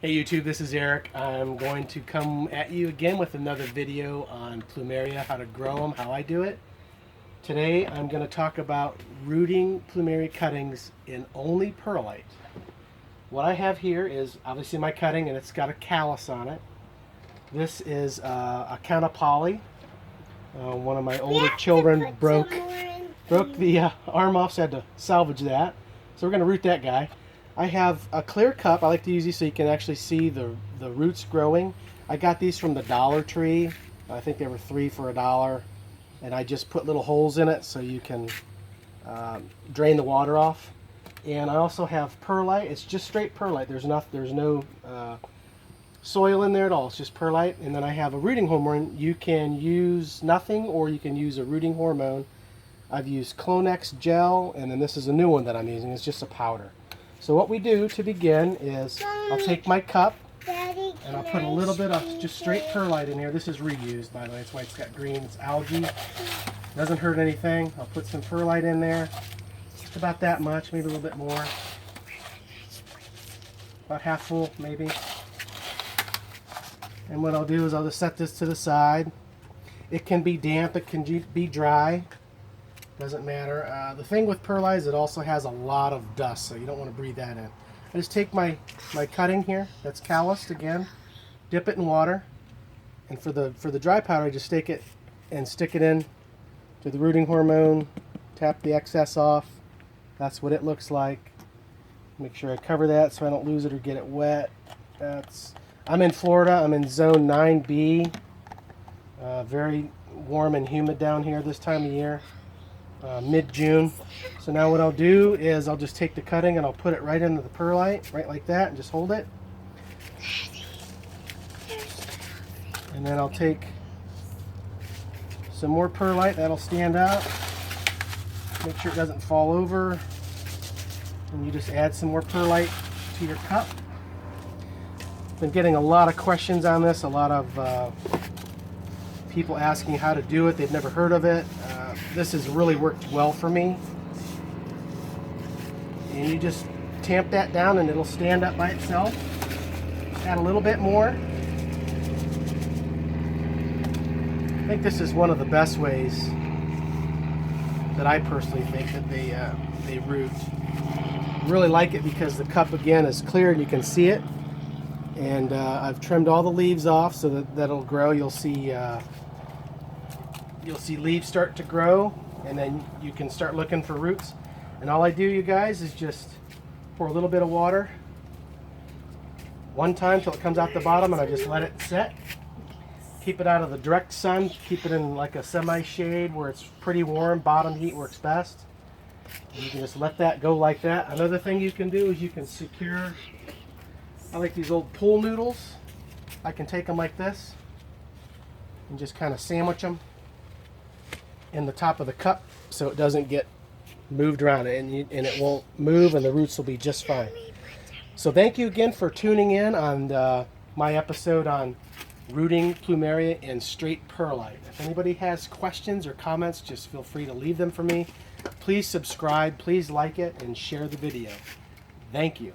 Hey YouTube, this is Eric. I'm going to come at you again with another video on Plumeria, how to grow them, how I do it. Today I'm going to talk about rooting Plumeria cuttings in only perlite. What I have here is obviously my cutting, and it's got a callus on it. This is a Count Poly. One of my older children broke the arm off, so I had to salvage that. So we're going to root that guy. I have a clear cup. I like to use these so you can actually see the roots growing. I got these from the Dollar Tree. I think they were 3 for $1. And I just put little holes in it so you can drain the water off. And I also have perlite. It's just straight perlite. There's no soil in there at all. It's just perlite. And then I have a rooting hormone. You can use nothing, or you can use a rooting hormone. I've used Clonex gel, and then this is a new one that I'm using. It's just a powder. So what we do to begin is I'll take my cup and I'll put a little bit of just straight perlite in here. This is reused, by the way. That's why it's got green. It's algae. Doesn't hurt anything. I'll put some perlite in there. Just about that much, maybe a little bit more. About half full, maybe. And what I'll do is I'll just set this to the side. It can be damp. It can be dry. Doesn't matter. The thing with perlite is it also has a lot of dust, so you don't want to breathe that in. I just take my cutting here, that's calloused again, dip it in water, and for the dry powder, I just take it and stick it in to the rooting hormone, tap the excess off. That's what it looks like. Make sure I cover that so I don't lose it or get it wet. I'm in Florida. I'm in zone 9B. Very warm and humid down here this time of year. Mid-June. So now what I'll do is I'll just take the cutting and I'll put it right into the perlite, right like that, and just hold it. And then I'll take some more perlite. That'll stand out. Make sure it doesn't fall over. And you just add some more perlite to your cup. Been getting a lot of questions on this, a lot of people asking how to do it. They've never heard of it. This has really worked well for me. And you just tamp that down and it'll stand up by itself. Add a little bit more. I think this is one of the best ways that I personally think that they root. Really like it because the cup again is clear and you can see it. And I've trimmed all the leaves off so that'll grow. You'll see leaves start to grow, and then you can start looking for roots. And all I do, you guys, is just pour a little bit of water one time till it comes out the bottom, and I just let it set. Keep it out of the direct sun. Keep it in like a semi-shade where it's pretty warm. Bottom heat works best. And you can just let that go like that. Another thing you can do is you can secure, I like these old pool noodles. I can take them like this and just kind of sandwich them in the top of the cup so it doesn't get moved around, and it won't move, and the roots will be just fine. So thank you again for tuning in on my episode on rooting Plumeria in straight perlite. If anybody has questions or comments, just feel free to leave them for me. Please subscribe, please like it, and share the video. Thank you.